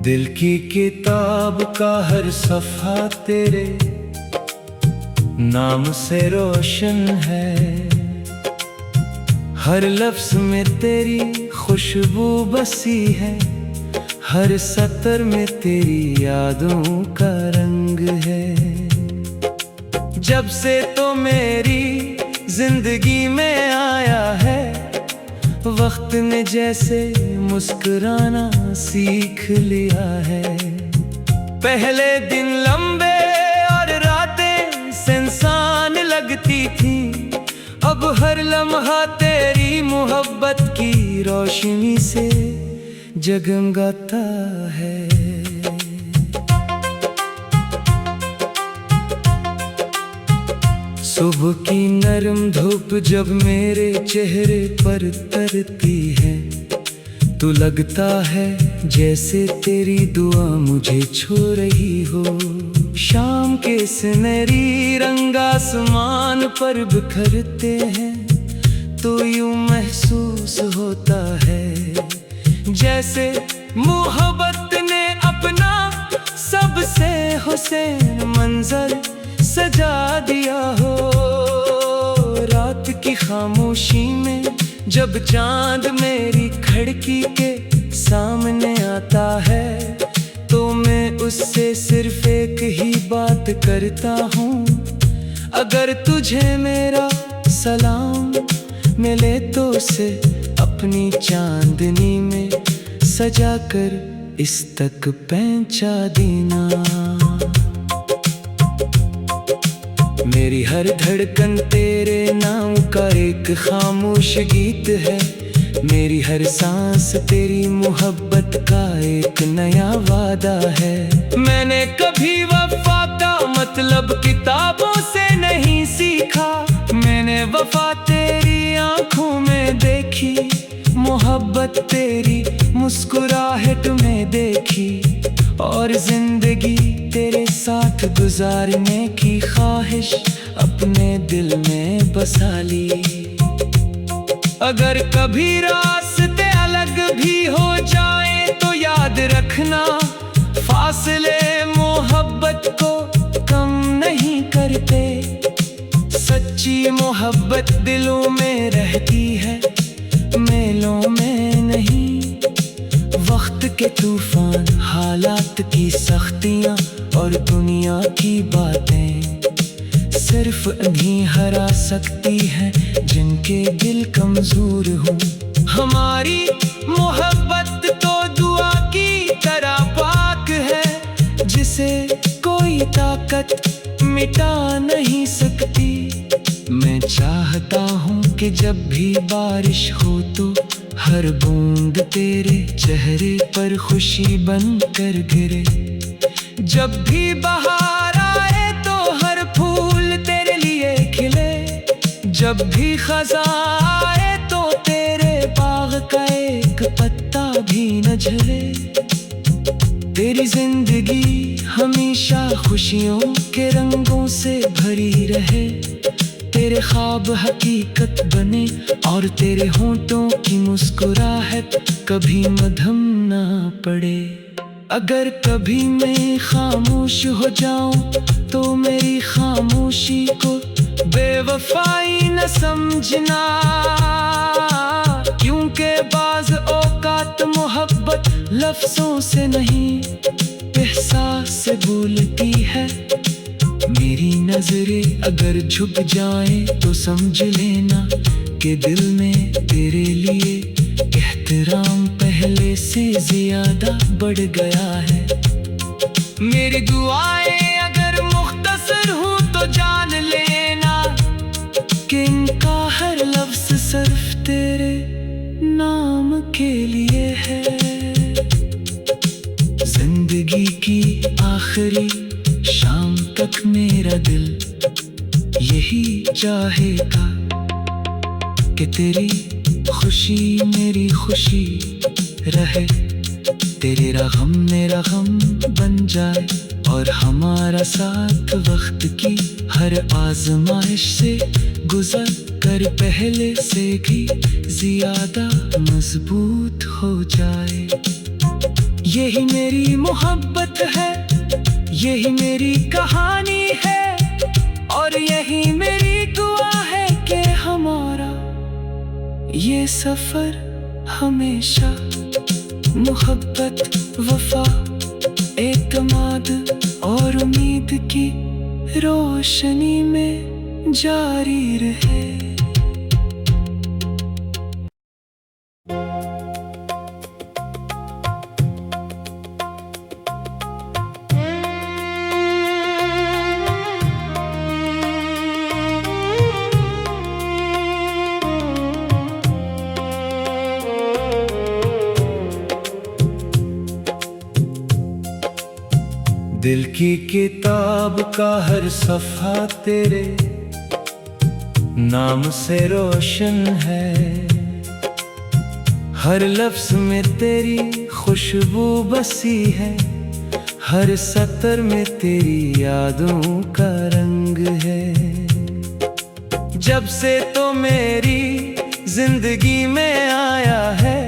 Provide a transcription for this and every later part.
दिल की किताब का हर सफ़ा तेरे नाम से रोशन है। हर लफ्ज़ में तेरी खुशबू बसी है, हर सतर में तेरी यादों का रंग है। जब से तो मेरी जिंदगी में आया है, वक्त ने जैसे मुस्कुराना सीख लिया है। पहले दिन लंबे और रातें सुनसान लगती थी, अब हर लम्हा तेरी मोहब्बत की रोशनी से जगमगाता है। सुबह की नरम धूप जब मेरे चेहरे पर तरती है, तो लगता है जैसे तेरी दुआ मुझे छू रही हो। शाम के सुनहरी रंग आसमान पर बिखरते हैं, तो यूं महसूस होता है जैसे मोहब्बत ने अपना सबसे हुसैन मंजर सजा दिया हो। रात की खामोशी में जब चांद मेरी खिड़की के सामने आता है, तो मैं उससे सिर्फ एक ही बात करता हूँ, अगर तुझे मेरा सलाम मिले तो उसे अपनी चांदनी में सजा कर इस तक पहुंचा देना। मेरी हर धड़कन तेरे नाम का एक खामोश गीत है, मेरी हर सांस तेरी मोहब्बत का एक नया वादा है। मैंने कभी वफा का मतलब किताबों से नहीं सीखा, मैंने वफा तेरी आंखों में देखी, मोहब्बत तेरी मुस्कुराहट में देखी, और जिंदगी तेरे साथ गुजारने की ख्वाहिश अपने दिल में बसा ली। अगर कभी रास्ते अलग भी हो जाए तो याद रखना, फासले मोहब्बत को कम नहीं करते। सच्ची मोहब्बत दिलों में रहती है, मेलों में नहीं। वक्त के तूफान, हालात की सख्तियाँ और दुनिया की बातें सिर्फ उन्हीं हरा सकती है जिनके दिल कमजोर हो। हमारी मोहब्बत तो दुआ की तरह पाक है, जिसे कोई ताकत मिटा नहीं सकती। मैं चाहता हूँ कि जब भी बारिश हो तो हर बूंद तेरे चेहरे पर खुशी बनकर गिरे। जब भी बहार आए तो हर फूल तेरे लिए खिले, जब भी खज़ां आए तो तेरे बाग का एक पत्ता भी न झरे। तेरी जिंदगी हमेशा खुशियों के रंगों से भरी रहे, तेरे ख्वाब हकीकत बने और तेरे होंठों की मुस्कुराहट कभी मध्यम ना पड़े। अगर कभी मैं खामोश हो जाऊं तो मेरी खामोशी को बेवफाई न समझना, क्योंकि बाज़ औकात मोहब्बत लफ्ज़ों से नहीं एहसास से बोलती है। मेरी नजरें अगर झुक जाएं तो समझ लेना कि दिल में तेरे लिए एहतराम पहले से ज्यादा बढ़ गया है। मेरी दुआएं अगर मुख्तसर हो तो जान लेना कि इनका हर लफ्ज़ सिर्फ तेरे नाम के लिए है। जिंदगी की आखिरी शाम तक मेरा दिल यही चाहेगा कि तेरी खुशी मेरी खुशी रहे, तेरे रगम मेरा गम बन जाए, और हमारा साथ वक्त की हर आजमाइश से गुजर कर पहले से भी ज्यादा मजबूत हो जाए। यही मेरी मोहब्बत है, यही मेरी कहानी है, और यही मेरी दुआ है कि हमारा ये सफर हमेशा मोहब्बत, वफा, एतमाद और उम्मीद की रोशनी में जारी रहे। दिल की किताब का हर सफ़ा तेरे नाम से रोशन है, हर लफ्ज़ में तेरी खुशबू बसी है, हर सतर में तेरी यादों का रंग है। जब से तो मेरी जिंदगी में आया है,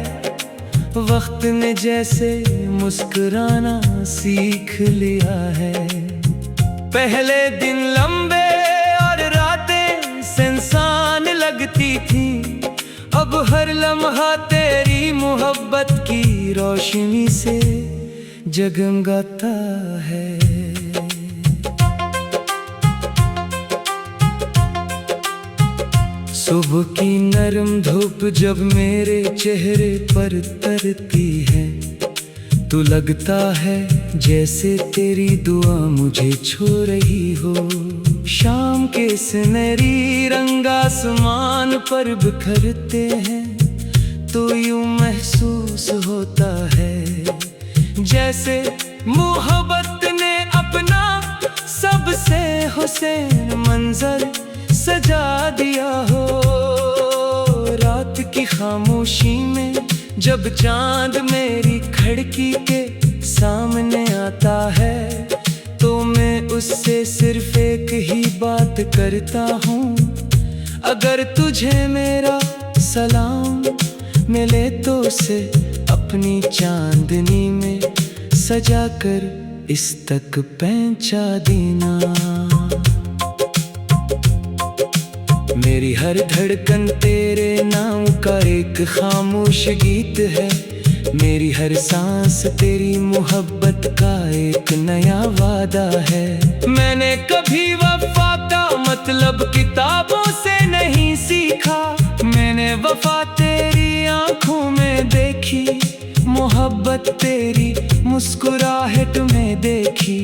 वक्त ने जैसे मुस्कुराना सीख लिया है। पहले दिन लंबे और रातें सुनसान लगती थी, अब हर लम्हा तेरी मोहब्बत की रोशनी से जगमगाता है। सुबह की नरम धूप जब मेरे चेहरे पर तरती है, तो लगता है जैसे तेरी दुआ मुझे छू रही हो। शाम के सुनहरी रंग आसमान पर बिखरते हैं, तो यूं महसूस होता है जैसे मोहब्बत ने अपना सबसे हुसैन मंजर सजा दिया हो। रात की खामोशी में जब चांद मेरी खिड़की के सामने आता है, तो मैं उससे सिर्फ एक ही बात करता हूँ, अगर तुझे मेरा सलाम मिले तो उसे अपनी चांदनी में सजा कर इस तक पहुंचा देना। मेरी हर धड़कन तेरे नाम का एक खामोश गीत है, मेरी हर सांस तेरी मोहब्बत का एक नया वादा है। मैंने कभी वफा का मतलब किताबों से नहीं सीखा, मैंने वफा तेरी आंखों में देखी, मोहब्बत तेरी मुस्कुराहट में देखी,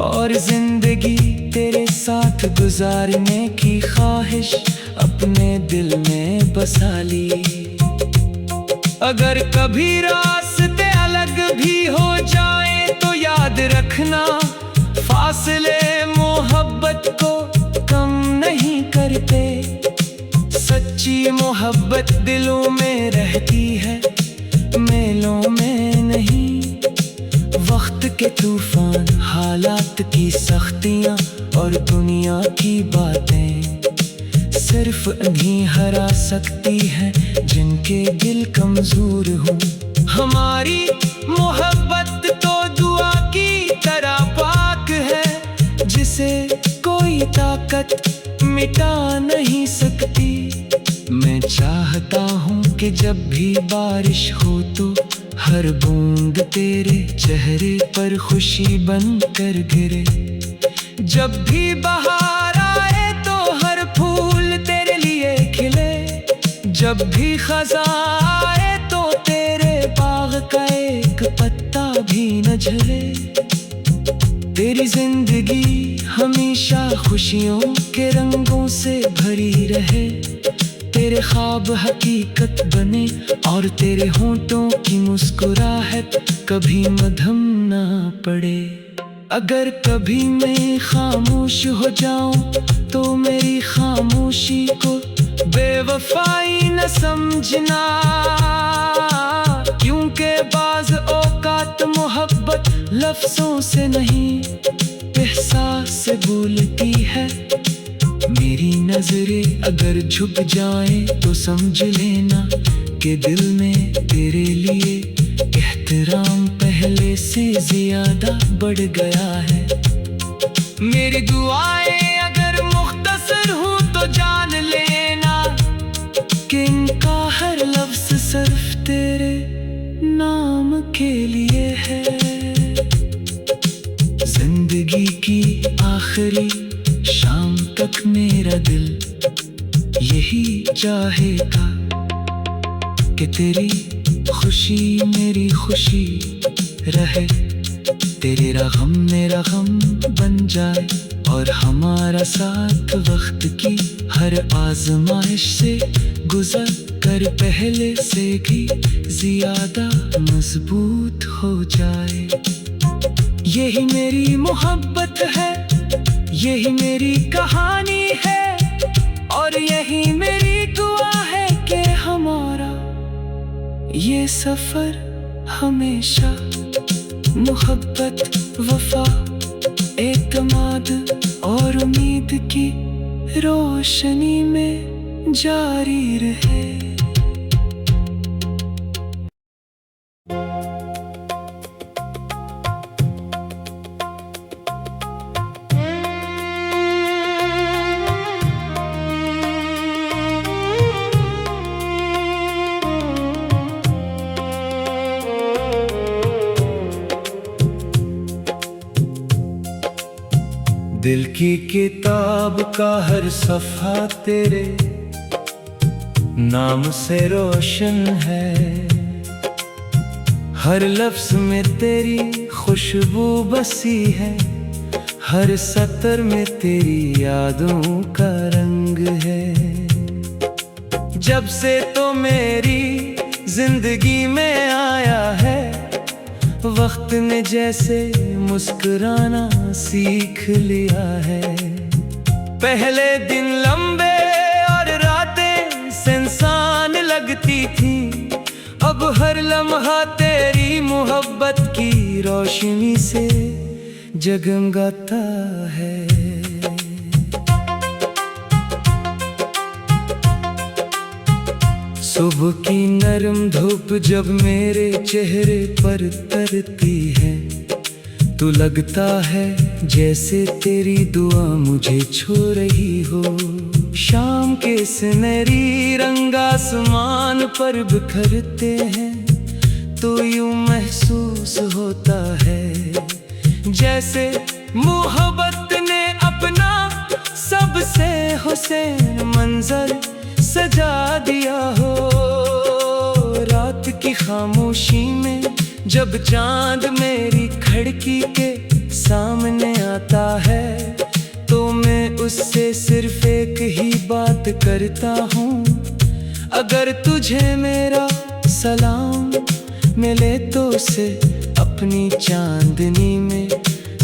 और जिंदगी तेरे साथ गुजारने की ख्वाहिश अपने दिल में बसा ली। अगर कभी रास्ते अलग भी हो जाए तो याद रखना, फासले मोहब्बत को कम नहीं करते। सच्ची मोहब्बत दिलों में रहती है, मेलों में नहीं। वक्त के तूफान, हालात की सख्तियाँ और दुनिया की बातें सिर्फ उन्हीं हरा सकती है जिनके दिल कमजोर हो। हमारी मोहब्बत तो दुआ की तरह पाक है, जिसे कोई ताकत मिटा नहीं सकती। मैं चाहता हूँ कि जब भी बारिश हो तो हर बूंद तेरे चेहरे पर खुशी बन कर गिरे। जब भी बहार आए तो हर फूल तेरे लिए खिले, जब भी खज़ां आए तो तेरे बाग का एक पत्ता भी न झले। तेरी जिंदगी हमेशा खुशियों के रंगों से भरी रहे, तेरे ख्वाब हकीकत बने और तेरे होंठों की मुस्कुराहट कभी मध्यम ना पड़े। अगर कभी मैं खामोश हो जाऊं तो मेरी खामोशी को बेवफाई न समझना, क्योंकि बाज़ औक़ात मोहब्बत लफ्ज़ों से नहीं एहसास से बोलती है। मेरी नजरें अगर झुक जाएं तो समझ लेना कि दिल में तेरे लिए एहतराम पहले से ज्यादा बढ़ गया है। मेरी दुआएं अगर मुख्तसर हूँ तो जान लेना कि इनका हर लफ्ज़ सिर्फ तेरे नाम के लिए है। जिंदगी की आखिरी शाम तक मेरा दिल यही चाहेगा कि तेरी खुशी मेरी खुशी रहे, तेरा गम मेरा गम बन जाए और हमारा साथ वक्त की हर आजमाइश से गुजर कर पहले से भी ज्यादा मजबूत हो जाए। यही मेरी मोहब्बत है, यही मेरी कहानी है और यही मेरी दुआ है कि हमारा ये सफर हमेशा मोहब्बत, वफा, एतमाद और उम्मीद की रोशनी में जारी रहे। दिल की किताब का हर सफ़ा तेरे नाम से रोशन है, हर लफ्ज़ में तेरी खुशबू बसी है, हर सतर में तेरी यादों का रंग है। जब से तो मेरी जिंदगी में आया है, वक्त ने जैसे मुस्कुराना सीख लिया है। पहले दिन लंबे और रातें सुनसान लगती थी, अब हर लम्हा तेरी मोहब्बत की रोशनी से जगमगाता है। सुबह की नरम धूप जब मेरे चेहरे पर तरती है, तो लगता है जैसे तेरी दुआ मुझे छू रही हो। शाम के सुनहरी रंग आसमान पर बिखरते हैं, तो यूं महसूस होता है जैसे मोहब्बत ने अपना सबसे हुसैन मंजर सजा दिया हो। रात की खामोशी में जब चांद मेरी खिड़की के सामने आता है, तो मैं उससे सिर्फ एक ही बात करता हूँ, अगर तुझे मेरा सलाम मिले तो उसे अपनी चांदनी में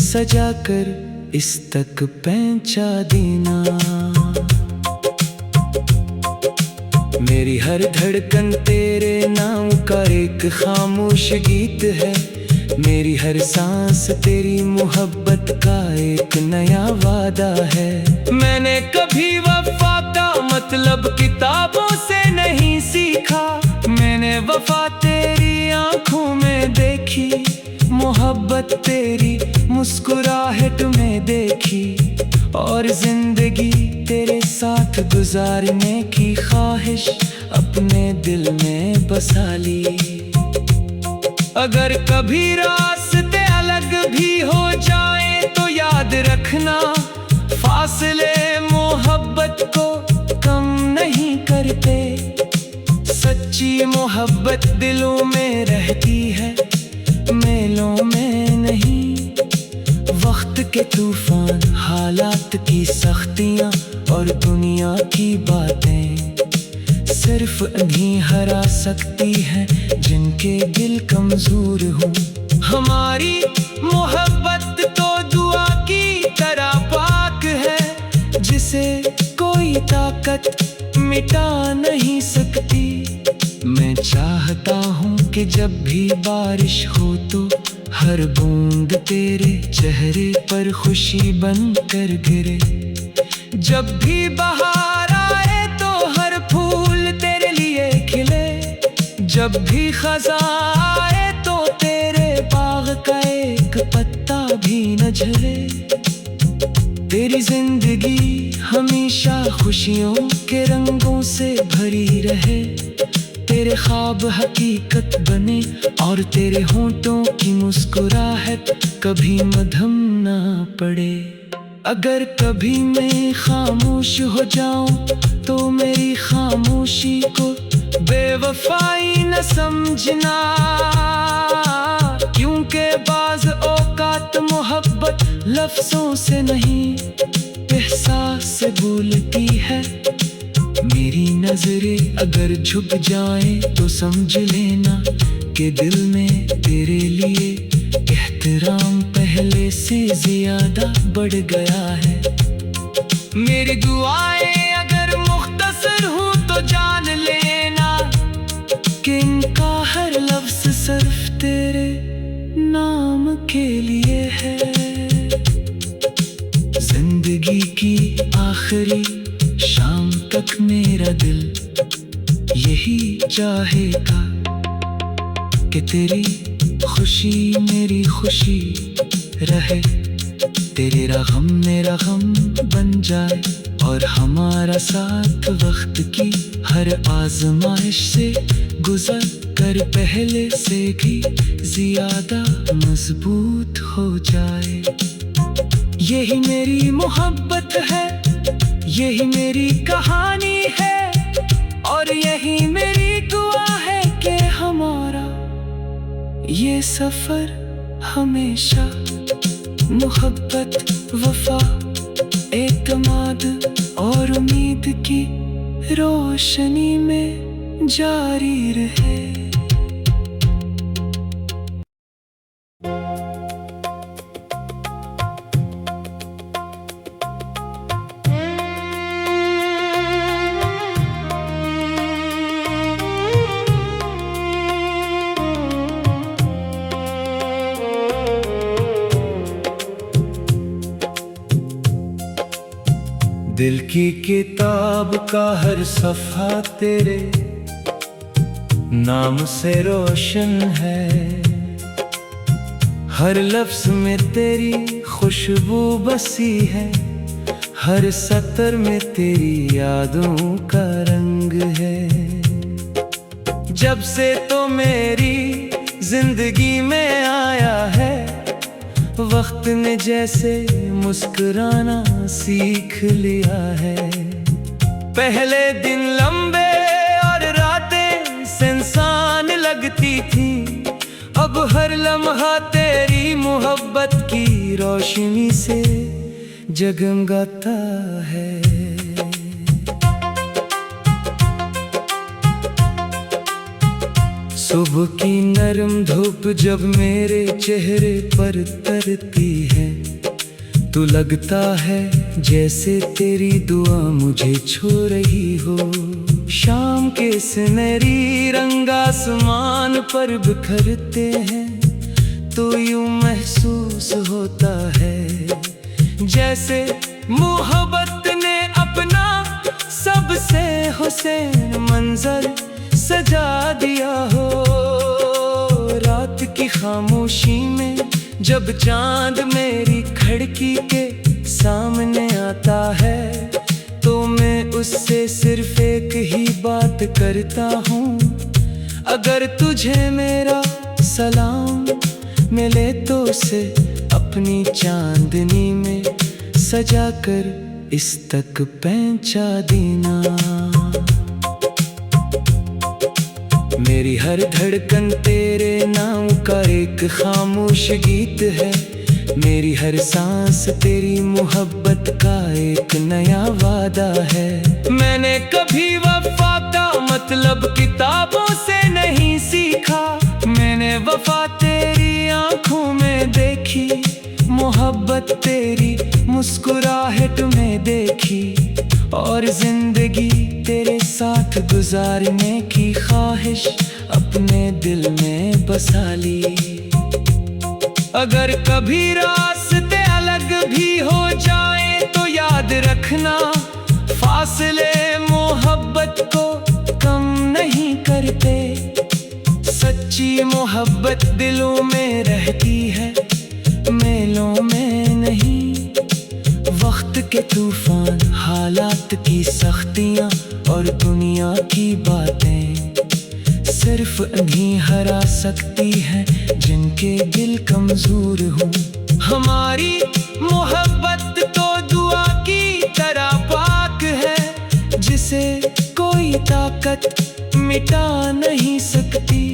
सजा कर इस तक पहुंचा देना। मेरी हर धड़कन तेरे नाम का एक खामोश गीत है, मेरी हर सांस तेरी मोहब्बत का एक नया वादा है। मैंने कभी वफा का मतलब किताबों से नहीं सीखा, मैंने वफा तेरी आंखों में देखी, मोहब्बत तेरी मुस्कुराहट में देखी, और जिंदगी तेरे साथ गुजारने की ख्वाहिश अपने दिल में बसा ली। अगर कभी रास्ते अलग भी हो जाए तो याद रखना, फासले मोहब्बत को कम नहीं करते। सच्ची मोहब्बत दिलों में रहती है, मेलों में नहीं। वक्त के तूफान, हालात की सख्तियाँ और दुनिया की बातें सिर्फ उन्हीं हरा सकती हैं जिनके दिल कमजोर हो। हमारी मोहब्बत तो दुआ की तरह पाक है, जिसे कोई ताकत मिटा नहीं सकती। मैं चाहता हूँ कि जब भी बारिश हो तो हर बूंद तेरे चेहरे पर खुशी बनकर गिरे। जब भी बहार आए तो हर फूल तेरे लिए खिले। जब भी खज़ां आए तो तेरे बाग का एक पत्ता भी न झरे। तेरी जिंदगी हमेशा खुशियों के रंगों से भरी रहे। तेरे ख्वाब हकीकत बने और तेरे होंठों की मुस्कुराहट कभी मद्धम ना पड़े। अगर कभी मैं खामोश हो जाऊं तो मेरी खामोशी को बेवफाई न समझना, क्योंकि बाज़ औक़ात मोहब्बत लफ्ज़ों से नहीं एहसास से बोलती है। मेरी नजरें अगर झुक जाएं तो समझ लेना कि दिल में तेरे लिए एहतराम पहले से ज्यादा बढ़ गया है। मेरी दुआएं अगर मुख्तसर हूँ तो जान लेना कि इनका हर लफ्ज़ सिर्फ तेरे नाम के लिए है। जिंदगी की आखिरी शाम तक मेरा दिल यही चाहेगा कि तेरी खुशी मेरी खुशी रहे। तेरा गम मेरा गम बन जाए और हमारा साथ वक्त की हर आजमाइश से गुजर कर पहले से भी ज्यादा मजबूत हो जाए। यही मेरी मोहब्बत है, यही मेरी कहानी है और यही मेरी दुआ है कि हमारा ये सफर हमेशा मोहब्बत, वफा, एतमाद और उम्मीद की रोशनी में जारी रहे। दिल की किताब का हर सफ़ा तेरे नाम से रोशन है। हर लफ्ज़ में तेरी खुशबू बसी है, हर सतर में तेरी यादों का रंग है। जब से तो मेरी जिंदगी में आया है, वक्त ने जैसे मुस्कुराना सीख लिया है। पहले दिन लंबे और रातें सुनसान लगती थी, अब हर लम्हा तेरी मोहब्बत की रोशनी से जगमगाता है। सुबह की नरम धूप जब मेरे चेहरे पर तरती है, तो लगता है जैसे तेरी दुआ मुझे छू रही हो। शाम के सुनहरी रंग आसमान पर बिखरते हैं, तो यूं महसूस होता है जैसे मोहब्बत ने अपना सबसे हुसैन मंजर सजा दिया हो। रात की खामोशी में जब चांद मेरी खिड़की के सामने आता है, तो मैं उससे सिर्फ एक ही बात करता हूँ, अगर तुझे मेरा सलाम मिले तो उसे अपनी चांदनी में सजा कर इस तक पहुंचा देना। मेरी हर धड़कन तेरे नाम का एक खामोश गीत है, मेरी हर सांस तेरी मोहब्बत का एक नया वादा है। मैंने कभी वफा का मतलब किताबों से नहीं सीखा, मैंने वफा तेरी आंखों में देखी, मोहब्बत तेरी मुस्कुराहट में देखी, और जिंदगी तेरे साथ गुजारने की ख्वाहिश अपने दिल में बसा ली। अगर कभी रास्ते अलग भी हो जाए तो याद रखना, फासले मोहब्बत को कम नहीं करते। सच्ची मोहब्बत दिलों में रहती है, मेलों में नहीं। वक्त के तूफान, हालात की सख्तियां और दुनिया की बातें सिर्फ उन्हीं हरा सकती है जिनके दिल कमजोर हो। हमारी मोहब्बत तो दुआ की तरह पाक है, जिसे कोई ताकत मिटा नहीं सकती।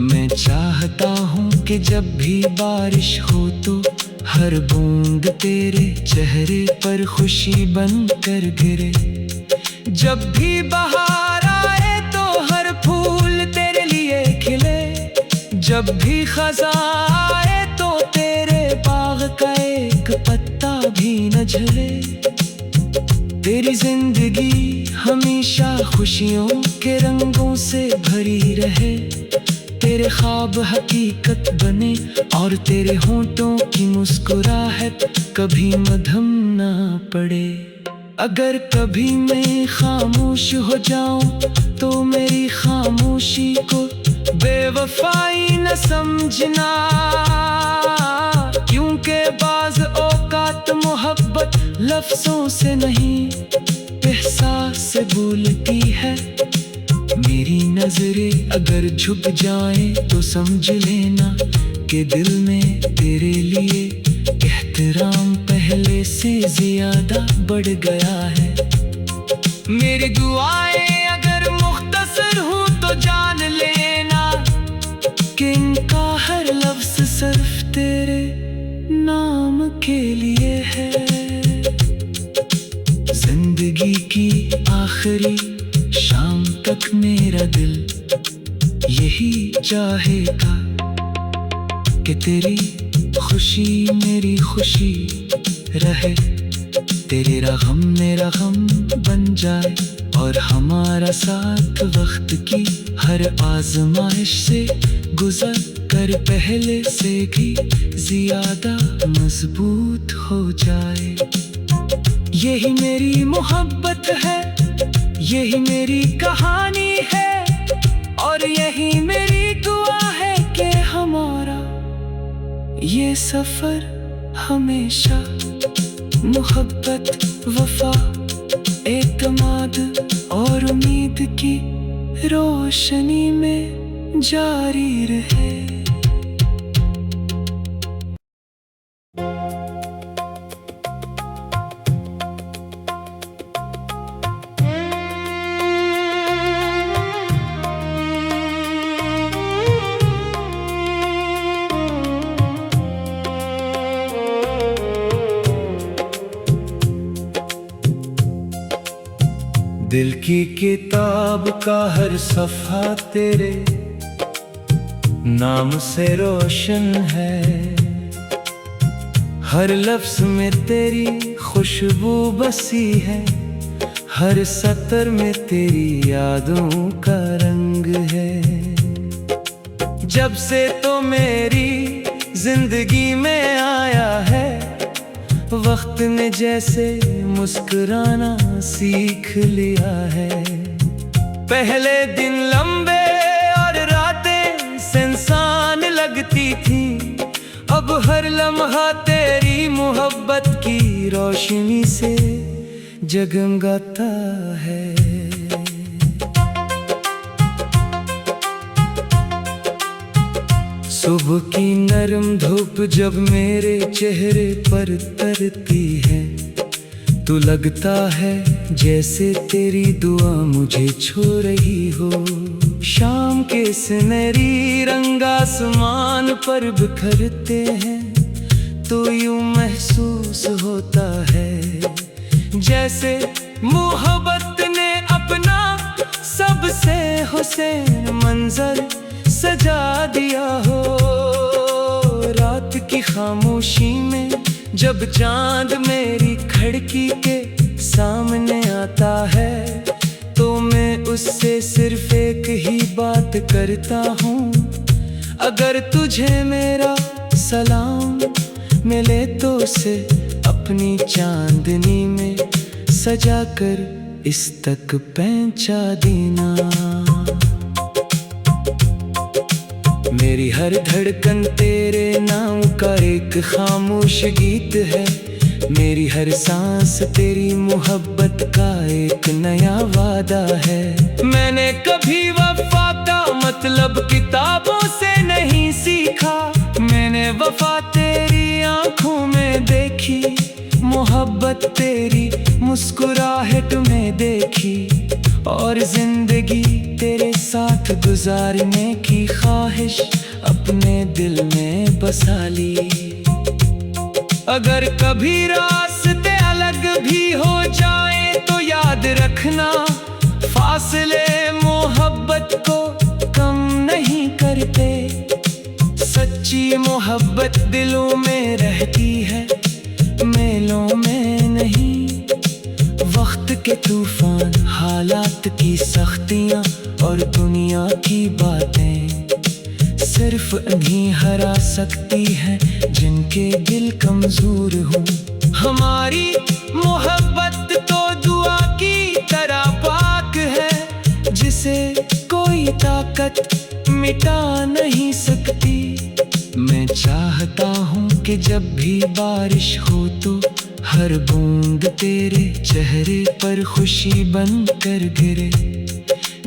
मैं चाहता हूँ कि जब भी बारिश हो तो हर बूंद तेरे चेहरे पर खुशी बनकर गिरे। जब भी बहार आए तो हर फूल तेरे लिए खिले। जब भी खज़ां आए तो तेरे बाग का एक पत्ता भी न झले। तेरी जिंदगी हमेशा खुशियों के रंगों से भरी रहे। तेरे ख्वाब हकीकत बने और तेरे होंठों की मुस्कुराहट कभी मद्धम ना पड़े। अगर कभी मैं खामोश हो जाऊं तो मेरी खामोशी को बेवफाई न समझना, क्योंकि बाज़ औकात मोहब्बत लफ्ज़ों से नहीं एहसास से बोलती है। मेरी नजरें अगर झुक जाएं तो समझ लेना कि दिल में तेरे लिए एहतराम पहले से ज्यादा बढ़ गया है। मेरी दुआएं अगर मुख्तसर हूँ तो जान लेना कि इनका हर लफ्ज़ सिर्फ तेरे नाम के लिए है। जिंदगी की आखिरी शाम तक मेरा दिल यही चाहेगा कि तेरी खुशी मेरी खुशी रहे। तेरा गम मेरा गम बन जाए और हमारा साथ वक्त की हर आजमाइश से गुजर कर पहले से भी ज्यादा मजबूत हो जाए। यही मेरी मोहब्बत है, यही मेरी कहानी है और यही मेरी दुआ है कि हमारा ये सफर हमेशा मोहब्बत, वफा, एतमाद और उम्मीद की रोशनी में जारी रहे। दिल की किताब का हर सफ़ा तेरे नाम से रोशन है। हर लफ्ज़ में तेरी खुशबू बसी है, हर सतर में तेरी यादों का रंग है। जब से तो मेरी जिंदगी में आया है, वक्त ने जैसे मुस्कुराना सीख लिया है। पहले दिन लंबे और रातें सुनसान लगती थी, अब हर लम्हा तेरी मोहब्बत की रोशनी से जगमगाता है। सुबह की नरम धूप जब मेरे चेहरे पर तरती है, तो लगता है जैसे तेरी दुआ मुझे छू रही हो। शाम के सुनहरी रंग आसमान पर बिखरते हैं, तो यूं महसूस होता है जैसे मोहब्बत ने अपना सबसे हुसैन मंजर सजा दिया हो। रात की खामोशी में जब चांद मेरी खिड़की के सामने आता है, तो मैं तुझसे सिर्फ एक ही बात करता हूँ, अगर तुझे मेरा सलाम मिले तो उसे अपनी चांदनी में सजा कर इस तक पहुंचा देना। मेरी हर धड़कन तेरे नाम का एक खामोश गीत है, मेरी हर सांस तेरी मोहब्बत का एक नया वादा है। मैंने कभी वफा का मतलब किताबों से नहीं सीखा, मैंने वफा तेरी आंखों में देखी, मोहब्बत तेरी मुस्कुराहट में देखी, और जिंदगी तेरे साथ गुजारने की ख्वाहिश अपने दिल में बसा ली। अगर कभी रास्ते अलग भी हो जाए तो याद रखना, फासले मोहब्बत को कम नहीं करते। सच्ची मोहब्बत दिलों में रहती है, मेलों में नहीं। वक्त के तूफान, हालात की सख्तियां और दुनिया की बातें सिर्फ उन्हीं हरा सकती है जिनके दिल कमजोर हो। हमारी मोहब्बत तो दुआ की तरह पाक है, जिसे कोई ताकत मिटा नहीं सकती। मैं चाहता हूँ कि जब भी बारिश हो तो हर बूंद तेरे चेहरे पर खुशी बन कर गिरे।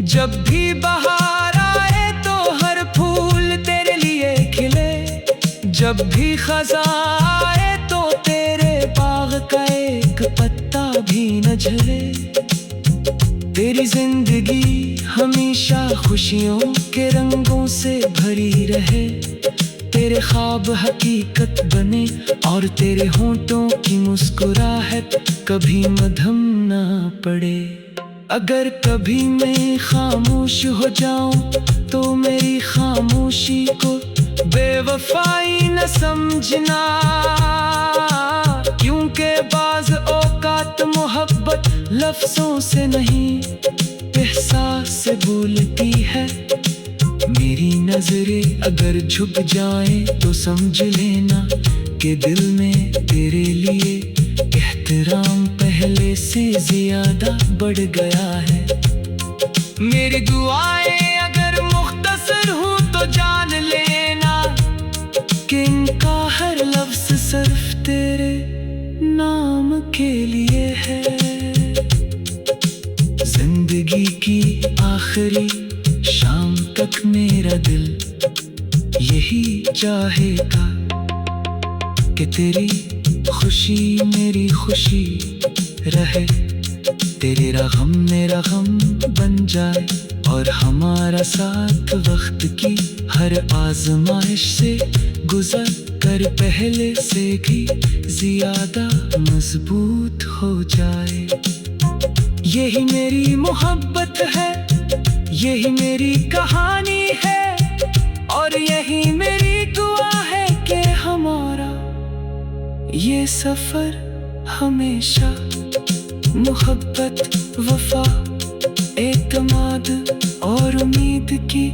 जब भी बहार आए तो हर फूल तेरे लिए खिले, जब भी खज़ां आए तो तेरे बाग का एक पत्ता भी न झले। तेरी जिंदगी हमेशा खुशियों के रंगों से भरी रहे, तेरे ख्वाब हकीकत बने और तेरे होंठों की मुस्कुराहट कभी मद्धम ना पड़े। अगर कभी मैं खामोश हो जाऊं तो मेरी खामोशी को बेवफाई न समझना, क्योंकि बाज़ औकात मोहब्बत लफ्ज़ों से नहीं एहसास से बोलती है। मेरी नजरें अगर झुक जाएं तो समझ लेना कि दिल में तेरे लिए एहतराम पहले से ज्यादा बढ़ गया है। मेरी दुआएं अगर मुख्तसर हूँ तो जान लेना कि इनका हर लफ्ज़ सिर्फ तेरे नाम के लिए है। जिंदगी की आखिरी शाम तक मेरा दिल यही चाहेगा कि तेरी खुशी मेरी खुशी रहे, तेरा गम मेरा गम बन जाए, और हमारा साथ वक्त की हर आजमाइश से गुजर कर पहले से भी ज्यादा मजबूत हो जाए। यही मेरी मोहब्बत है, यही मेरी कहानी है, और यही मेरी दुआ है कि हमारा ये सफर हमेशा मोहब्बत, वफा, एतमाद और उम्मीद की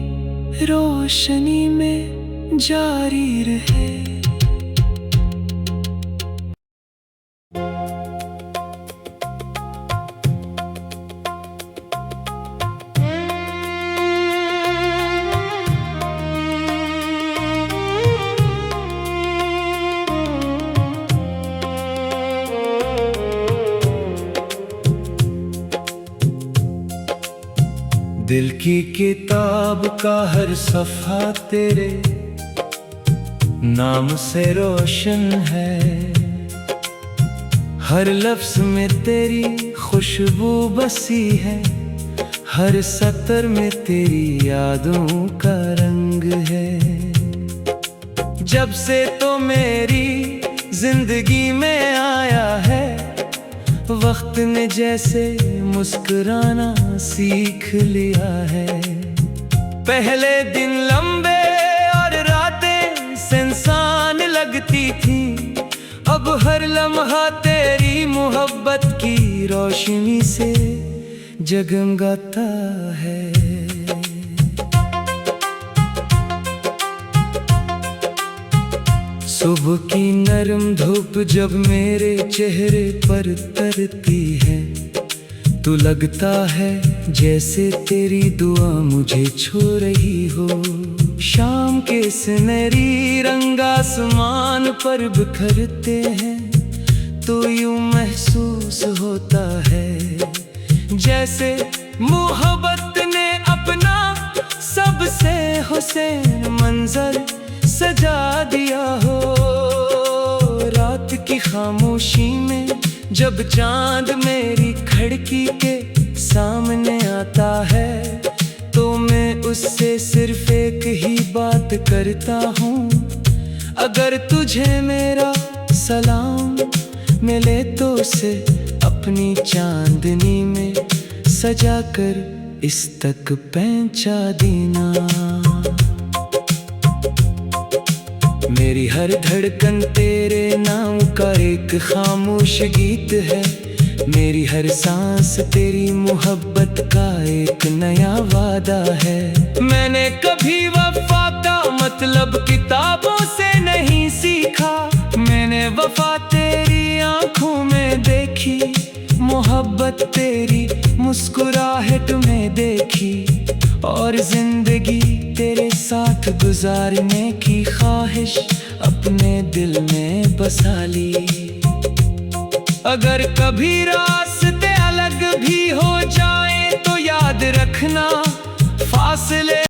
रोशनी में जारी रहे। दिल की किताब का हर सफ़ा तेरे नाम से रोशन है, हर लफ्ज़ में तेरी खुशबू बसी है, हर सतर में तेरी यादों का रंग है। जब से तो मेरी जिंदगी में आया है, वक्त ने जैसे मुस्कुराना सीख लिया है। पहले दिन लंबे और रातें सुनसान लगती थी, अब हर लम्हा तेरी मोहब्बत की रोशनी से जगमगाता है। सुबह की नरम धूप जब मेरे चेहरे पर तरती है, तो लगता है जैसे तेरी दुआ मुझे छू रही हो। शाम के सुनहरी रंग आसमान पर बिखरते हैं, तो यूं महसूस होता है जैसे मोहब्बत ने अपना सबसे हुसैन मंजर सजा दिया हो। रात की खामोशी में जब चांद मेरी खिड़की के सामने आता है, तो मैं उससे सिर्फ एक ही बात करता हूँ, अगर तुझे मेरा सलाम मिले तो उसे अपनी चांदनी में सजा कर इस तक पहुंचा देना। मेरी हर धड़कन तेरे नाम का एक खामोश गीत है, मेरी हर सांस तेरी मोहब्बत का एक नया वादा है। मैंने कभी वफा का मतलब किताबों से नहीं सीखा, मैंने वफा तेरी आंखों में देखी, मोहब्बत तेरी मुस्कुराहट में देखी, और जिंदगी तेरे साथ गुजारने की ख्वाहिश अपने दिल में बसा ली। अगर कभी रास्ते अलग भी हो जाए तो याद रखना, फासले